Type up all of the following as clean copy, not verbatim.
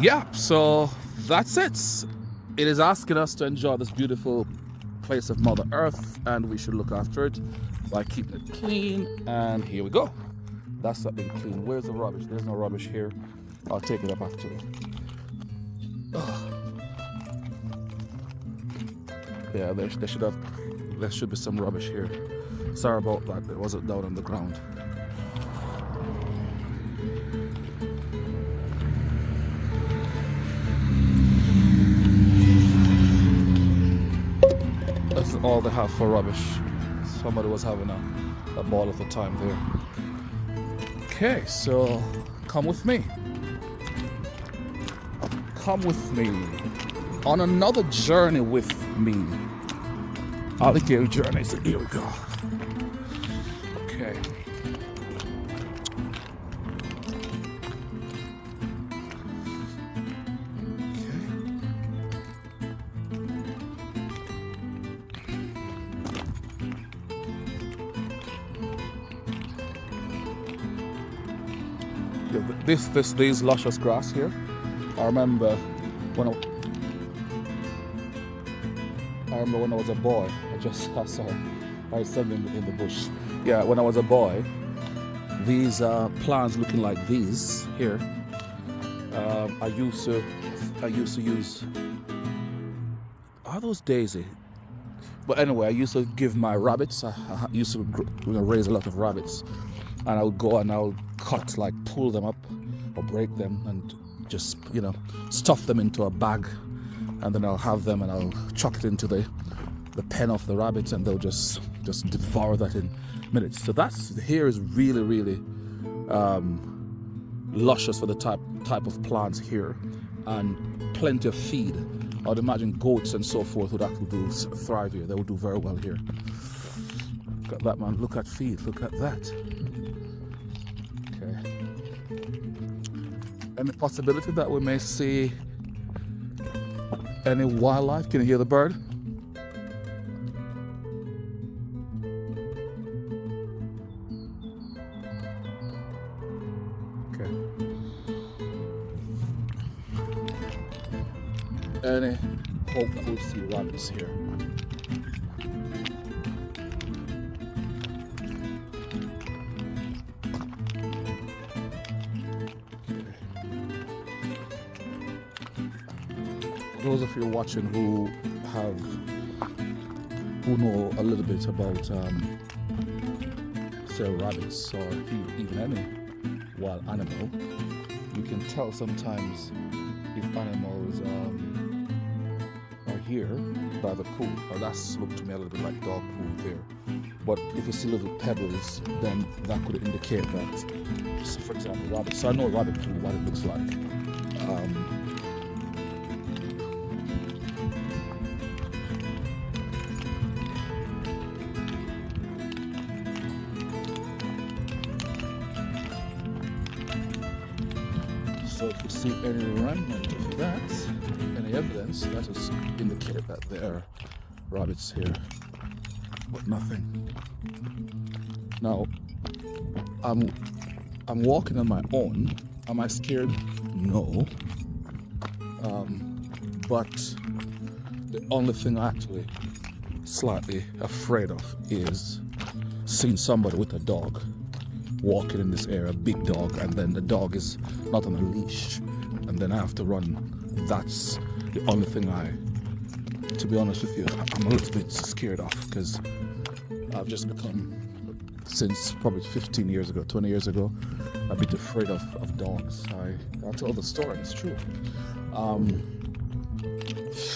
Yeah, so that's it. It is asking us to enjoy this beautiful place of Mother Earth, and we should look after it by keeping it clean. And here we go. That's not being clean. Where's the rubbish? There's no rubbish here. I'll take it up actually. Yeah, there should be some rubbish here. Sorry about that. It wasn't down on the ground. That's all they have for rubbish. Somebody was having a ball of a time there. Okay, so come with me. Come with me on another journey with me. Alligator journey. So here we go. Okay. These luscious grass here. I remember when I was a boy. I saw something in the bush. Yeah, when I was a boy, these plants looking like these here. I used to use. Are those daisy? But anyway, I used to give my rabbits. I used to raise a lot of rabbits, and I would go and I would cut, like pull them up or break them, and just stuff them into a bag, and then I'll have them and I'll chuck it into the pen of the rabbits, and they'll just devour that in minutes. So that's here is really luscious for the type of plants here, and plenty of feed. I'd imagine goats and so forth would actually thrive here. They would do very well here. Look at that, man. Look at feed. Look at that. Okay. Any possibility that we may see any wildlife? Can you hear the bird? Okay. Any hope that we'll see rabbits here? Those of you watching who know a little bit about say rabbits or even any wild animal, you can tell sometimes if animals are here by the pool. Or that's looked to me a little bit like dog poo there. But if you see little pebbles, then that could indicate that, so for example, rabbit. So I know rabbit poo, what it looks like. So if you see any remnant of that, any evidence, that is indicate that there are rabbits here, but nothing. Now, I'm walking on my own. Am I scared? No. But the only thing I'm actually slightly afraid of is seeing somebody with a dog walking in this area, a big dog, and then the dog is not on a leash, and then I have to run. That's the only thing to be honest with you, I'm a little bit scared of, because I've just become, since probably 15 years ago, 20 years ago, a bit afraid of dogs. I'll tell the story, it's true.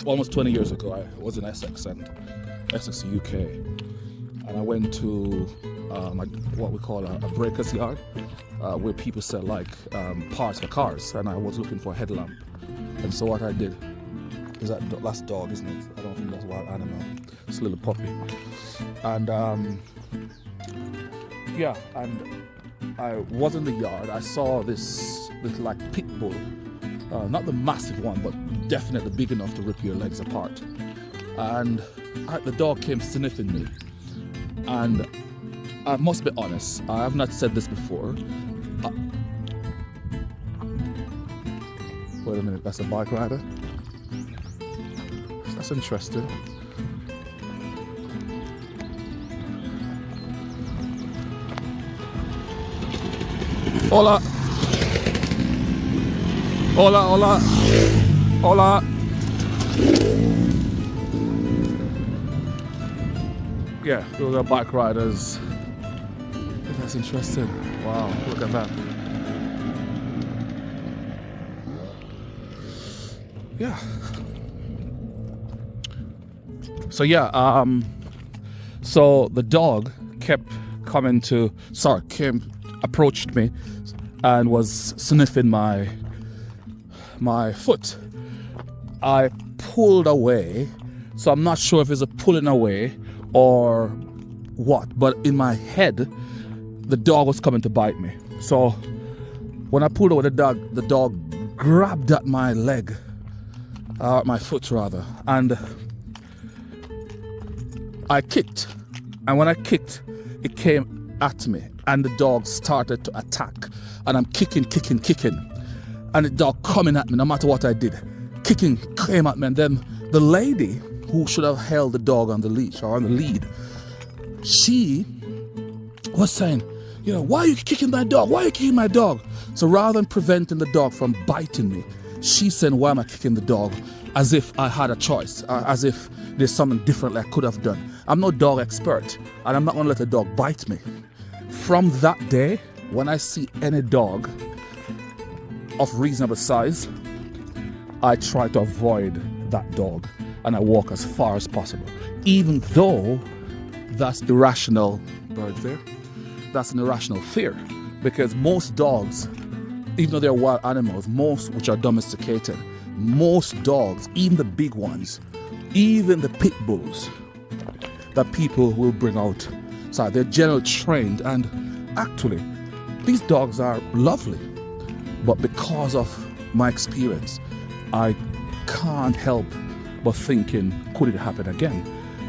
Almost 20 years ago, I was in Essex, UK, and I went to what we call a breaker's yard, where people sell like parts for cars, and I was looking for a headlamp. And so what I did is that's dog, isn't it? I don't think that's a wild animal. It's a little puppy. And and I was in the yard. I saw this like pit bull, not the massive one, but definitely big enough to rip your legs apart. And the dog came sniffing me, and I must be honest, I have not said this before. Wait a minute, that's a bike rider? That's interesting. Hola. Hola, hola. Hola. Yeah, those are bike riders. That's interesting. Wow, look at that. Yeah. So yeah, so the dog approached me and was sniffing my foot. I pulled away, so I'm not sure if it's a pulling away or what, but in my head, the dog was coming to bite me. So when I pulled away, the dog grabbed at my leg, my foot rather, and I kicked. And when I kicked, it came at me, and the dog started to attack. And I'm kicking, and the dog coming at me no matter what I did. Kicking came at me, and then the lady who should have held the dog on the leash or on the lead, she was saying, you know, why are you kicking my dog? Why are you kicking my dog? So rather than preventing the dog from biting me, she said, why am I kicking the dog? As if I had a choice, as if there's something different I could have done. I'm no dog expert, and I'm not gonna let a dog bite me. From that day, when I see any dog of reasonable size, I try to avoid that dog, and I walk as far as possible. Even though that's irrational, birds there, that's an irrational fear, because most dogs, even though they're wild animals, most which are domesticated, most dogs, even the big ones, even the pit bulls that people will bring out, so they're generally trained, and actually these dogs are lovely, but because of my experience, I can't help but thinking, could it happen again?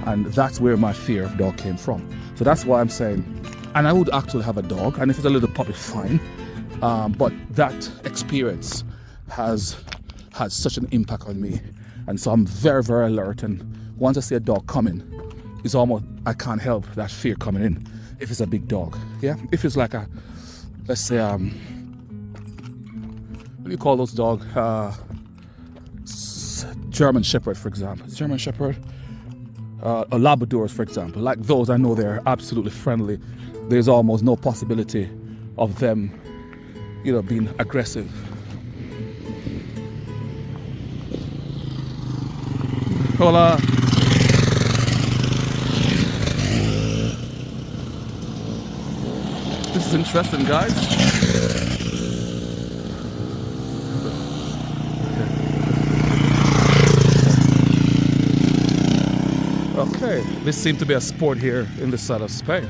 And that's where my fear of dog came from. So that's why I'm saying, and I would actually have a dog, and if it's a little puppy, fine, but that experience has had such an impact on me, and so I'm very, very alert, and once I see a dog coming, it's almost, I can't help that fear coming in if it's a big dog. Yeah, if it's like a, let's say, what do you call those dogs? German Shepherd, for example. German Shepherd, or Labradors, for example. Like those, I know they're absolutely friendly. There's almost no possibility of them, you know, being aggressive. Hola. This is interesting, guys. Okay, this seems to be a sport here in the south of Spain.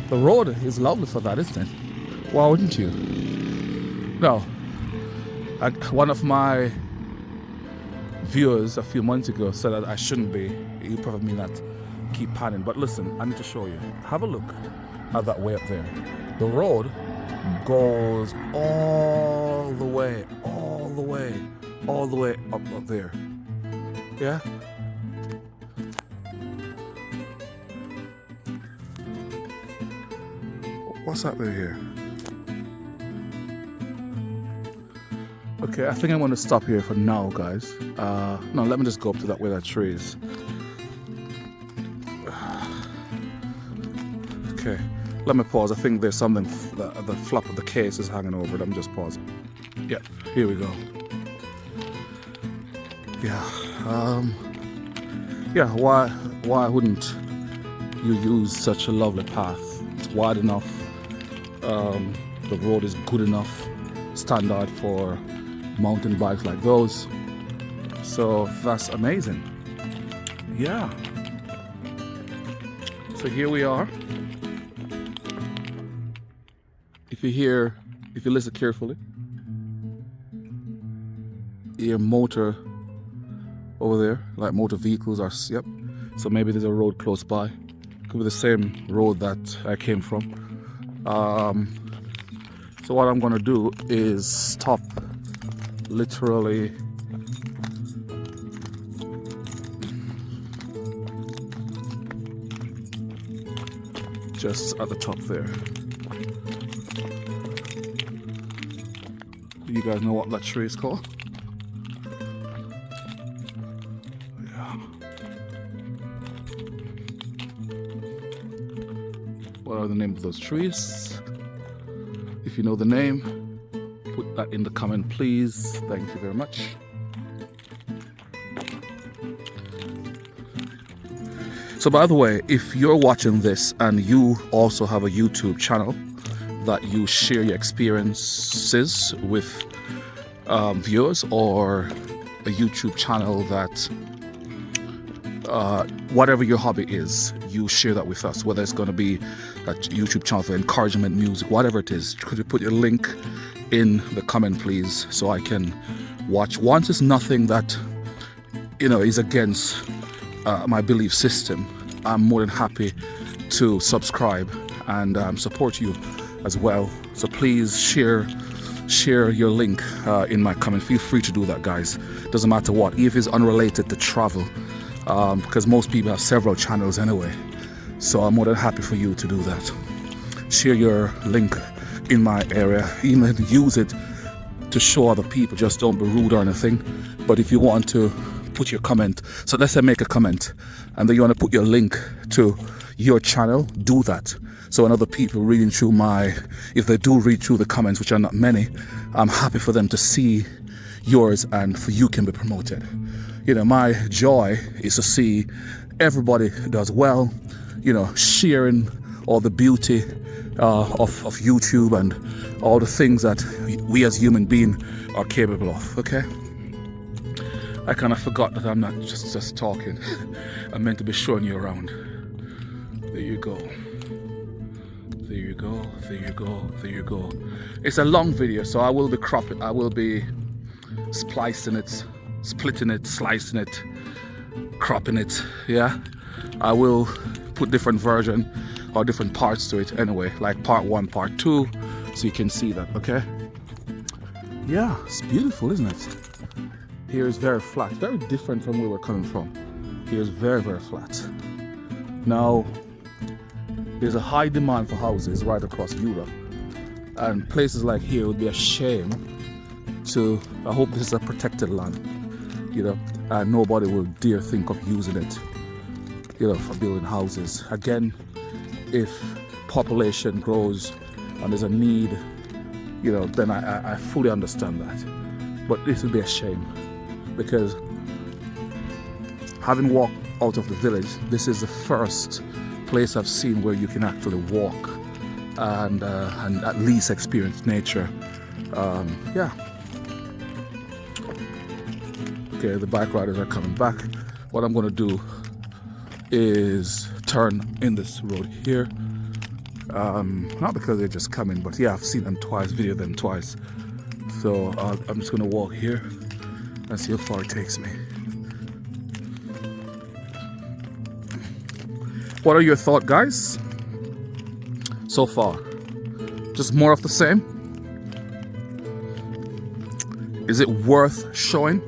The road is lovely for that, isn't it? Why wouldn't you? No. One of my viewers a few months ago said that I shouldn't be. You probably mean that keep panning. But listen, I need to show you. Have a look at that way up there. The road goes all the way up there. Yeah? What's happening here? Okay, I think I'm going to stop here for now, guys. No, let me just go up to that where that tree is. Okay, let me pause. I think there's something, the flap of the case is hanging over it. I'm just pausing. Yeah, here we go. Yeah, yeah, why wouldn't you use such a lovely path? It's wide enough. The road is good enough standard for mountain bikes like those, so that's amazing. Yeah, so here we are. If you listen carefully, you hear motor over there, like motor vehicles are, yep, so maybe there's a road close by. Could be the same road that I came from. So what I'm gonna do is stop literally just at the top there. You guys know what that tree is called? Yeah. What are the names of those trees? If you know the name, put that in the comment, please. Thank you very much. So by the way, if you're watching this and you also have a YouTube channel that you share your experiences with viewers, or a YouTube channel that whatever your hobby is, you share that with us, whether it's going to be a YouTube channel for encouragement, music, whatever it is, could you put your link in the comment, please, so I can watch. Once it's nothing that, you know, is against my belief system, I'm more than happy to subscribe and support you as well. So please share your link in my comment. Feel free to do that, guys. Doesn't matter what, if it's unrelated to travel, because most people have several channels anyway. So I'm more than happy for you to do that. Share your link in my area, even use it to show other people. Just don't be rude or anything. But if you want to put your comment, so let's say make a comment and then you want to put your link to your channel, do that. So when other people reading through if they do read through the comments, which are not many, I'm happy for them to see yours and for you can be promoted. You know, my joy is to see everybody does well, you know, sharing all the beauty of YouTube and all the things that we as human beings are capable of. Okay, I kind of forgot that I'm not just talking. I'm meant to be showing you around. There you go. There you go. There you go. There you go. It's a long video, so I will be cropping. I will be splicing it, splitting it, slicing it, cropping it. Yeah, I will put different version or different parts to it anyway, like part 1, part 2, so you can see that. Okay, yeah, it's beautiful, isn't it? Here is very flat, very different from where we're coming from. Here is very, very flat. Now there's a high demand for houses right across Europe, and places like here would be a shame to, I hope this is a protected land, you know, and nobody will dare think of using it, you know, for building houses. Again, if population grows and there's a need, you know, then I fully understand that. But this would be a shame, because having walked out of the village, this is the first place I've seen where you can actually walk and at least experience nature. Yeah. Okay, the bike riders are coming back. What I'm going to do is turn in this road here. Not because they're just coming, but yeah, I've seen them twice, videoed them twice. So I'm just going to walk here and see how far it takes me. What are your thoughts, guys, so far? Just more of the same? Is it worth showing?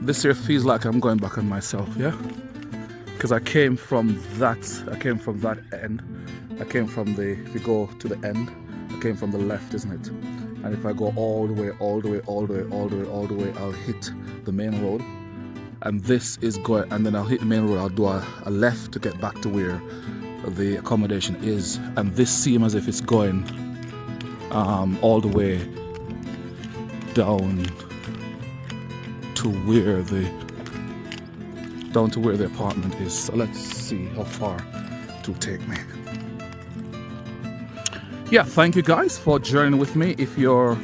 This here feels like I'm going back on myself, yeah? Because I came from that end. I came from if you go to the end, I came from the left, isn't it? And if I go all the way, I'll hit the main road. And this is going, and then I'll hit the main road, I'll do a left to get back to where the accommodation is. And this seems as if it's going all the way down to where the apartment is. So let's see how far it will take me. Yeah, thank you guys for journeying with me. If you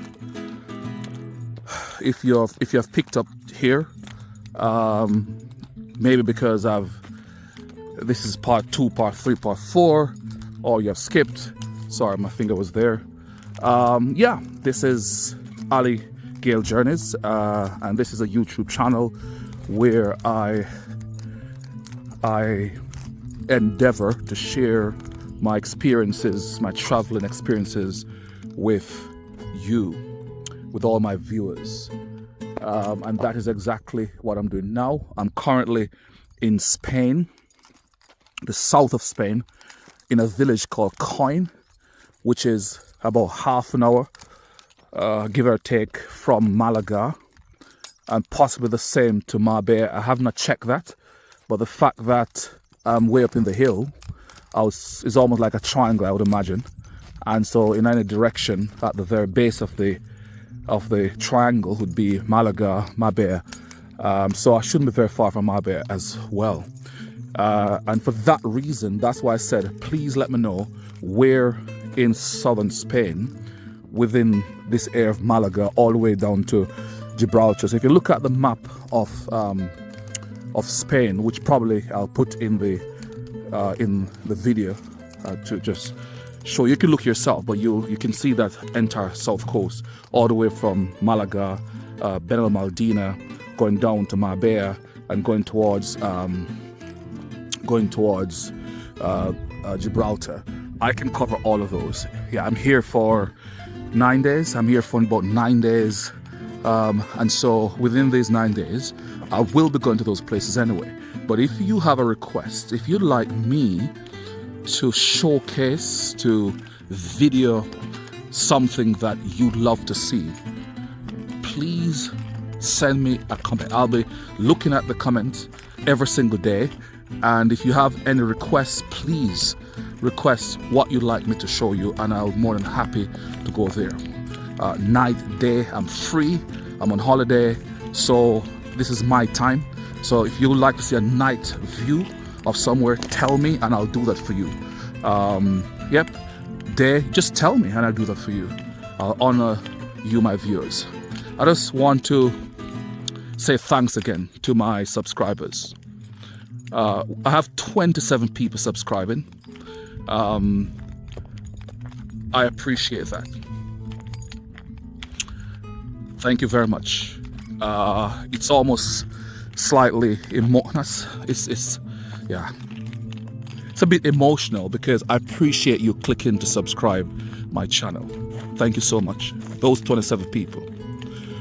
have picked up here, maybe because this is part 2, part 3, part 4, or you have skipped. Sorry, my finger was there. Yeah, this is Ali Gale Journeys, and this is a YouTube channel where I endeavor to share my experiences, my traveling experiences with you, with all my viewers. And that is exactly what I'm doing now. I'm currently in Spain, the south of Spain, in a village called Coin, which is about half an hour, give or take, from Malaga, and possibly the same to Marbella. I have not checked that, but the fact that I'm way up in the hill is almost like a triangle, I would imagine. And so in any direction at the very base of the triangle would be Malaga, Marbella. So I shouldn't be very far from Marbella as well. And for that reason, that's why I said, please let me know where in southern Spain, within this area of Malaga, all the way down to Gibraltar. So if you look at the map of Spain, which probably I'll put in the video to just show you. You can look yourself, but you can see that entire south coast, all the way from Malaga, Benalmádena, going down to Marbella, and going towards Gibraltar. I can cover all of those. Yeah, I'm here for 9 days. I'm here for about 9 days. And so within these 9 days, I will be going to those places anyway. But if you have a request, if you'd like me to showcase, to video something that you'd love to see, please send me a comment. I'll be looking at the comments every single day. And if you have any requests, please request what you'd like me to show you, and I'll be more than happy to go there. Night, day, I'm free, I'm on holiday, so this is my time. So if you would like to see a night view of somewhere, tell me and I'll do that for you. Yep, day, just tell me and I'll do that for you. I'll honor you, my viewers. I just want to say thanks again to my subscribers. I have 27 people subscribing. I appreciate that. Thank you very much. It's almost slightly it's a bit emotional because I appreciate you clicking to subscribe my channel. Thank you so much. Those 27 people.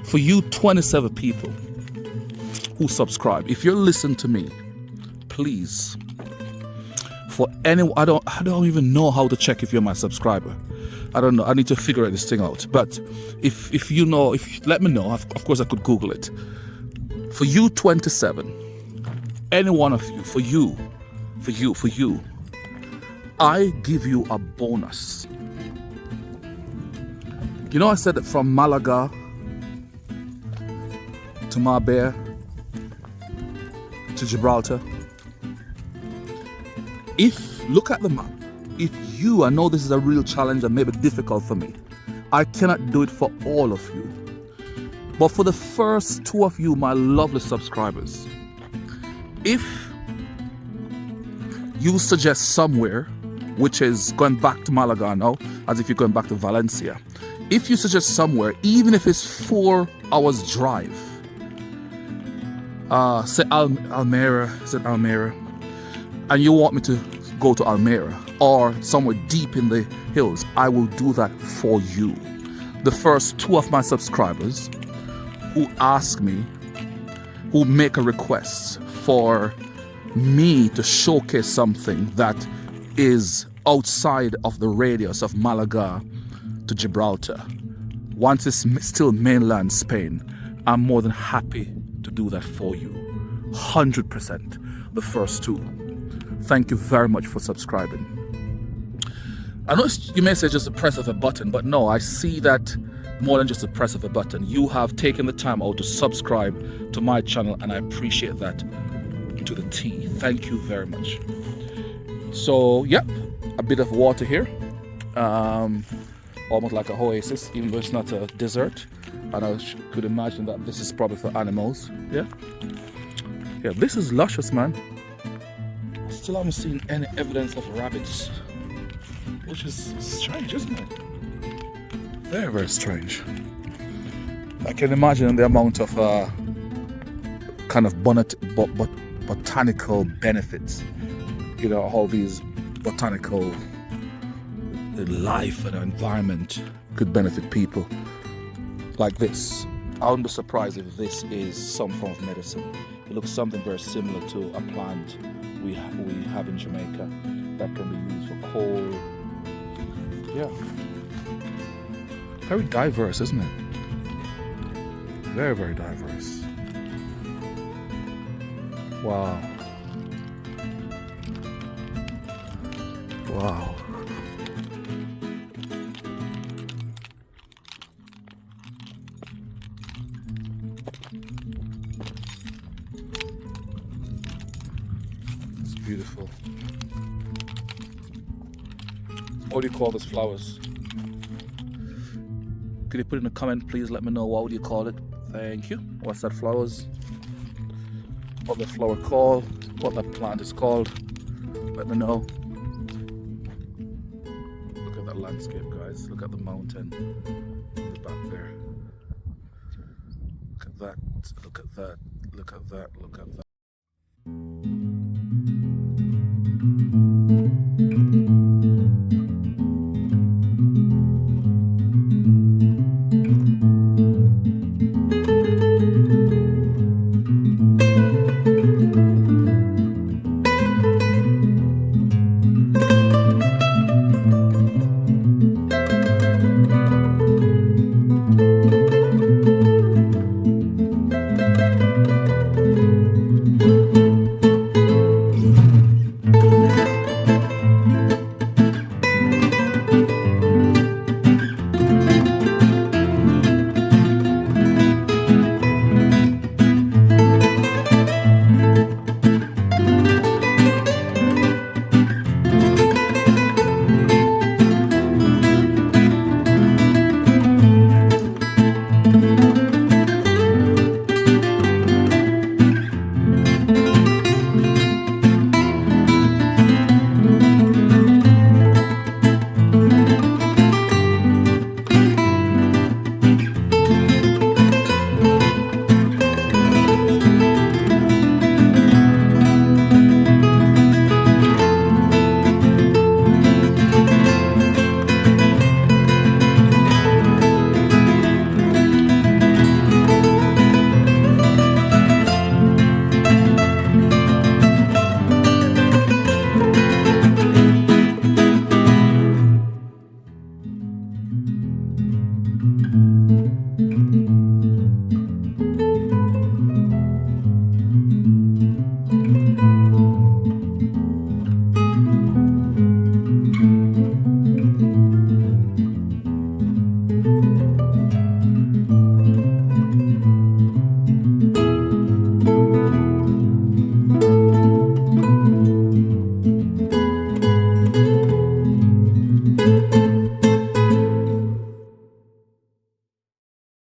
For you 27 people who subscribe, if you're listening to me, please, for anyone, I don't even know how to check if you're my subscriber. I don't know. I need to figure this thing out. But if you know, let me know. Of course, I could Google it. For you 27, any one of you, for you, I give you a bonus. You know, I said that from Malaga to Marbella to Gibraltar. Look at the map. If you, I know this is a real challenge and maybe difficult for me. I cannot do it for all of you. But for the first 2 of you, my lovely subscribers, if you suggest somewhere, which is going back to Malaga now, as if you're going back to Valencia, if you suggest somewhere, even if it's 4 hours drive, say Almere, and you want me to go to Almere or somewhere deep in the hills, I will do that for you. The first 2 of my subscribers who ask me, who make a request for me to showcase something that is outside of the radius of Malaga to Gibraltar, once it's still mainland Spain, I'm more than happy to do that for you. 100%. The first 2. Thank you very much for subscribing. I know you may say just a press of a button, but no, I see that more than just a press of a button. You have taken the time out to subscribe to my channel, and I appreciate that to the T. Thank you very much. So, yep, a bit of water here. Almost like a oasis, even though it's not a desert. And I could imagine that this is probably for animals. Yeah, this is luscious, man. Still haven't seen any evidence of rabbits. which is strange, isn't it? Very, very strange. I can imagine the amount of kind of botanical benefits, you know, all these botanical life and environment could benefit people like this. I wouldn't be surprised if this is some form of medicine. It looks something very similar to a plant we have in Jamaica that can be used for cold. Yeah. Very diverse, isn't it? Very, very diverse. Wow. Wow. It's beautiful. What do you call these flowers? Could you put in a comment, please? Let me know, what would you call it? Thank you. What's that flowers? What the flower called? What that plant is called? Let me know. Look at that landscape, guys. Look at the mountain in the back there. Look at that. Look at that. Look at that. Look at that.